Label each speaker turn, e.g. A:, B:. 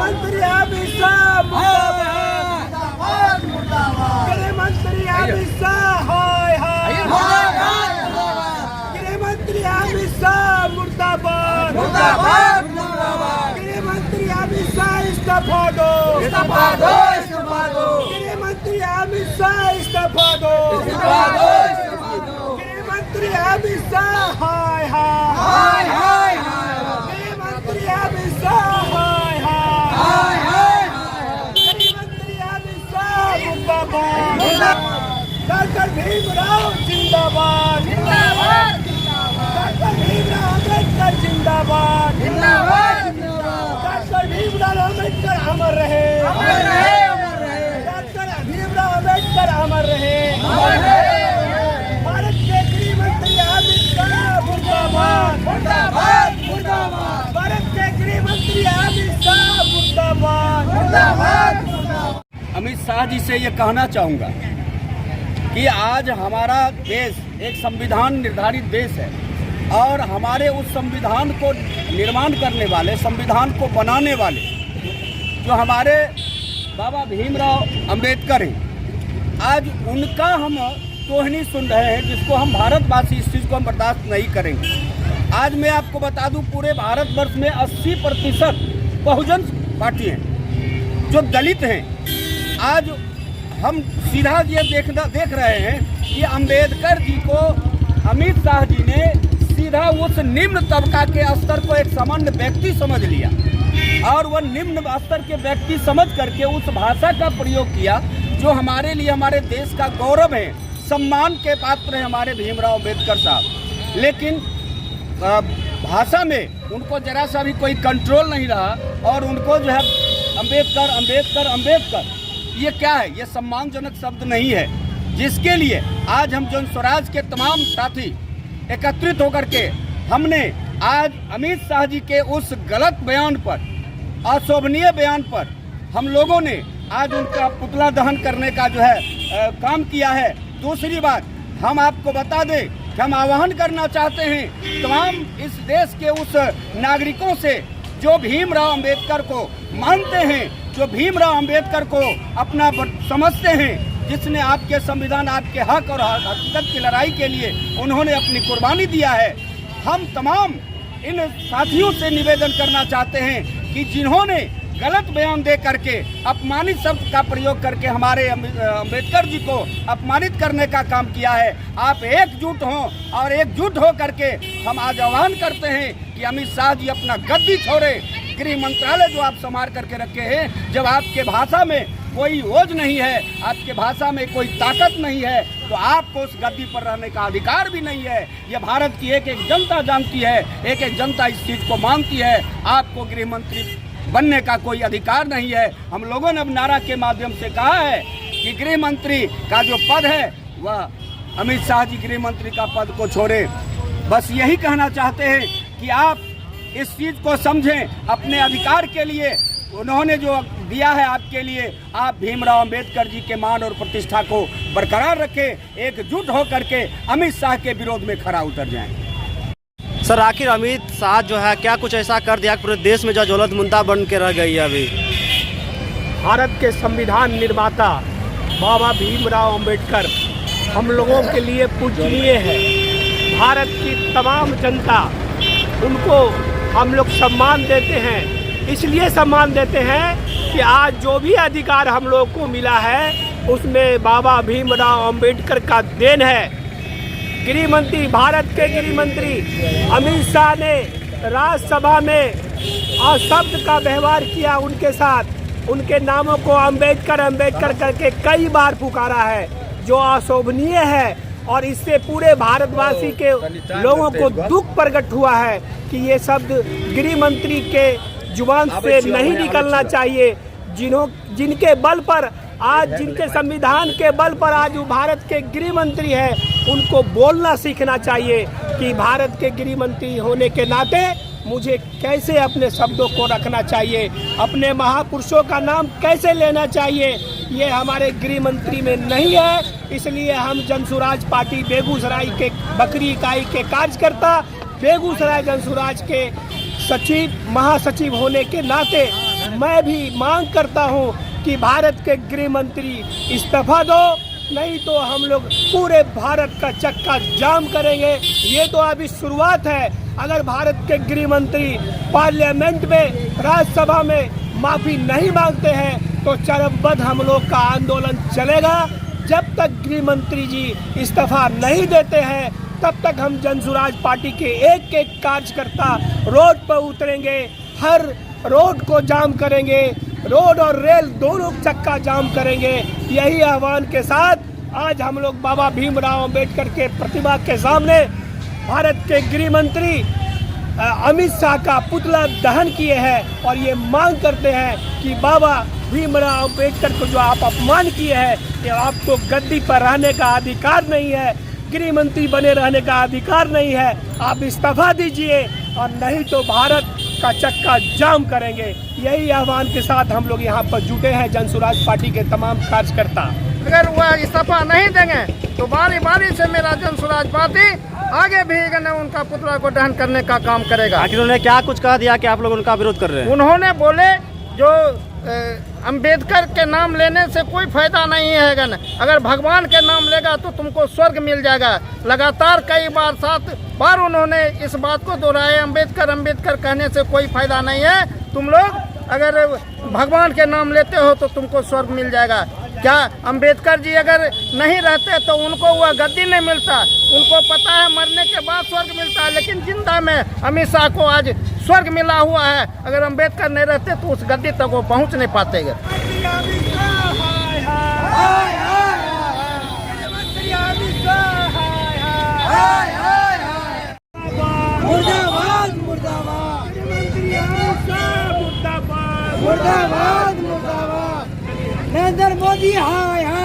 A: मंत्री अमित शाह मुर्दाबाद, गृह मंत्री अमित शाह हाय हाय, गृह मंत्री अमित शाह मुर्दाबाद, गृह मंत्री अमित शाह इस्तीफा दो, गृह मंत्री अमित शाह इस्तीफा दो, गृह मंत्री अमित शाह हाय हाय, गृह मंत्री अमित शाह हाय हाय, गृह मंत्री अमित शाह मुर्दाबाद, डॉक्टर भीमराव जिंदाबाद, डॉक्टर भीमराव अम्बेडकर जिंदाबाद, डॉक्टर भीमराव अम्बेडकर अमर रहे, डॉक्टर भीमराव अम्बेडकर अमर रहे, भारत के गृह मंत्री अमित शाह मुर्दाबाद, भारत के गृह मंत्री अमित शाह मुर्दाबाद।
B: अमित शाह जी से ये कहना चाहूँगा कि आज हमारा देश एक संविधान निर्धारित देश है और हमारे उस संविधान को निर्माण करने वाले, संविधान को बनाने वाले जो हमारे बाबा भीमराव अंबेडकर हैं, आज उनका हम तोहनी सुन रहे हैं, जिसको हम भारतवासी इस चीज़ को हम बर्दाश्त नहीं करेंगे। आज मैं आपको बता दूं, पूरे भारतवर्ष में 80% बहुजन पार्टी हैं जो दलित हैं। आज हम सीधा ये देख रहे हैं कि अंबेडकर जी को अमित शाह जी ने सीधा उस निम्न तबका के स्तर को एक सामान्य व्यक्ति समझ लिया और वह निम्न स्तर के व्यक्ति समझ करके उस भाषा का प्रयोग किया जो हमारे लिए, हमारे देश का गौरव है, सम्मान के पात्र हैं हमारे भीमराव अम्बेडकर साहब। लेकिन भाषा में उनको जरा सा भी कोई कंट्रोल नहीं रहा और उनको जो है अम्बेडकर अम्बेडकर अम्बेडकर, ये क्या है? ये सम्मानजनक शब्द नहीं है, जिसके लिए आज हम जन स्वराज के तमाम साथी एकत्रित होकर के हमने आज अमित शाह जी के उस गलत बयान पर, अशोभनीय बयान पर हम लोगों ने आज उनका पुतला दहन करने का जो है काम किया है। दूसरी बात, हम आपको बता दें कि हम आह्वान करना चाहते हैं तमाम इस देश के उस नागरिकों से जो भीमराव अंबेडकर को मानते हैं, जो भीमराव अंबेडकर को अपना समझते हैं, जिसने आपके संविधान, आपके हक और हकीकत की लड़ाई के लिए उन्होंने अपनी कुर्बानी दिया है। हम तमाम इन साथियों से निवेदन करना चाहते हैं कि जिन्होंने गलत बयान दे करके, अपमानित शब्द का प्रयोग करके हमारे अम्बेडकर जी को अपमानित करने का काम किया है, आप एकजुट हों और एकजुट हो करके हम आज आह्वान करते हैं कि अमित शाह जी अपना गद्दी छोड़े। गृह मंत्रालय जो आप संभाल करके रखे हैं, जब आपके भाषा में कोई ओज नहीं है, आपके भाषा में कोई ताकत नहीं है, तो आपको उस गद्दी पर रहने का अधिकार भी नहीं है। यह भारत की एक एक जनता जानती है, एक एक जनता इस चीज़ को मानती है। आपको गृह मंत्री बनने का कोई अधिकार नहीं है। हम लोगों ने अब नारा के माध्यम से कहा है कि गृह मंत्री का जो पद है वह अमित शाह जी गृह मंत्री का पद को छोड़े। बस यही कहना चाहते हैं कि आप इस चीज़ को समझें, अपने अधिकार के लिए उन्होंने जो दिया है आपके लिए, आप भीमराव अंबेडकर जी के मान और प्रतिष्ठा को बरकरार रखें, एकजुट होकर के अमित शाह के विरोध में खड़ा उतर जाएं।
C: सर, आखिर अमित शाह जो है क्या कुछ ऐसा कर दिया पूरे देश में जो ज्वलंत मुद्दा बन के रह गई है? अभी
A: भारत के संविधान निर्माता बाबा भीमराव अंबेडकर हम लोगों के लिए पूजनीय है। भारत की तमाम जनता, उनको हम लोग सम्मान देते हैं। इसलिए सम्मान देते हैं कि आज जो भी अधिकार हम लोग को मिला है उसमें बाबा भीमराव अंबेडकर का देन है। गृह मंत्री, भारत के गृह मंत्री अमित शाह ने राज्यसभा में अशब्द का व्यवहार किया उनके साथ, उनके नामों को अंबेडकर अंबेडकर करके कई बार पुकारा है, जो अशोभनीय है। और इससे पूरे भारतवासी के लोगों को दुख प्रकट हुआ है कि ये शब्द गृह मंत्री के जुबान से नहीं निकलना चाहिए। जिनके बल पर आज, जिनके संविधान के बल पर आज वो भारत के गृह मंत्री हैं, उनको बोलना सीखना चाहिए कि भारत के गृह मंत्री होने के नाते मुझे कैसे अपने शब्दों को रखना चाहिए, अपने महापुरुषों का नाम कैसे लेना चाहिए, ये हमारे गृह मंत्री में नहीं है। इसलिए हम जनसुराज पार्टी बेगूसराय के बकरी इकाई के कार्यकर्ता, बेगूसराय जनसुराज के सचिव, महासचिव होने के नाते मैं भी मांग करता हूं कि भारत के गृह मंत्री इस्तीफा दो, नहीं तो हम लोग पूरे भारत का चक्का जाम करेंगे। ये तो अभी शुरुआत है। अगर भारत के गृह मंत्री पार्लियामेंट में, राज्यसभा में माफी नहीं मांगते हैं तो चरमबद्ध हम लोग का आंदोलन चलेगा। जब तक गृह मंत्री जी इस्तीफा नहीं देते हैं तब तक हम जनसुराज पार्टी के एक एक कार्यकर्ता रोड पर उतरेंगे, हर रोड को जाम करेंगे, रोड और रेल दोनों चक्का जाम करेंगे। यही आह्वान के साथ आज हम लोग बाबा भीमराव अंबेडकर के प्रतिमा के सामने भारत के गृह मंत्री अमित शाह का पुतला दहन किए हैं और ये मांग करते हैं कि बाबा भीमराव अंबेडकर को जो आप अपमान किए हैं कि आपको गद्दी पर रहने का अधिकार नहीं है, गृह मंत्री बने रहने का अधिकार नहीं है, आप इस्तीफा दीजिए और नहीं तो भारत का चक्का जाम करेंगे। यही आह्वान के साथ हम लोग यहाँ पर जुटे हैं जनसुराज पार्टी के तमाम कार्यकर्ता।
D: अगर वह इस्तीफा नहीं देंगे तो बारी बारी से मेरा जनसुराज पार्टी आगे भी उनका पुतला को दहन करने का काम करेगा।
C: आखिर उन्होंने क्या कुछ कह दिया कि आप लोग उनका विरोध कर रहे हैं?
D: उन्होंने बोले जो अंबेडकर के नाम लेने से कोई फायदा नहीं है, अगर भगवान के नाम लेगा तो तुमको स्वर्ग मिल जाएगा। लगातार कई बार 7 बार उन्होंने इस बात को दोहराया, अंबेडकर अंबेडकर कहने से कोई फायदा नहीं है, तुम लोग अगर भगवान के नाम लेते हो तो तुमको स्वर्ग मिल जाएगा। क्या अंबेडकर जी अगर नहीं रहते तो उनको वह गद्दी नहीं मिलता? उनको पता है मरने के बाद स्वर्ग मिलता है, लेकिन जिंदा में अमित शाह को आज स्वर्ग मिला हुआ है। अगर अंबेडकर नहीं रहते तो उस गद्दी तक वो पहुंच नहीं पाते।
A: मुर्दाबाद मुर्दाबाद मुर्दाबाद मुर्दाबाद नरेंद्र मोदी हाय हाय।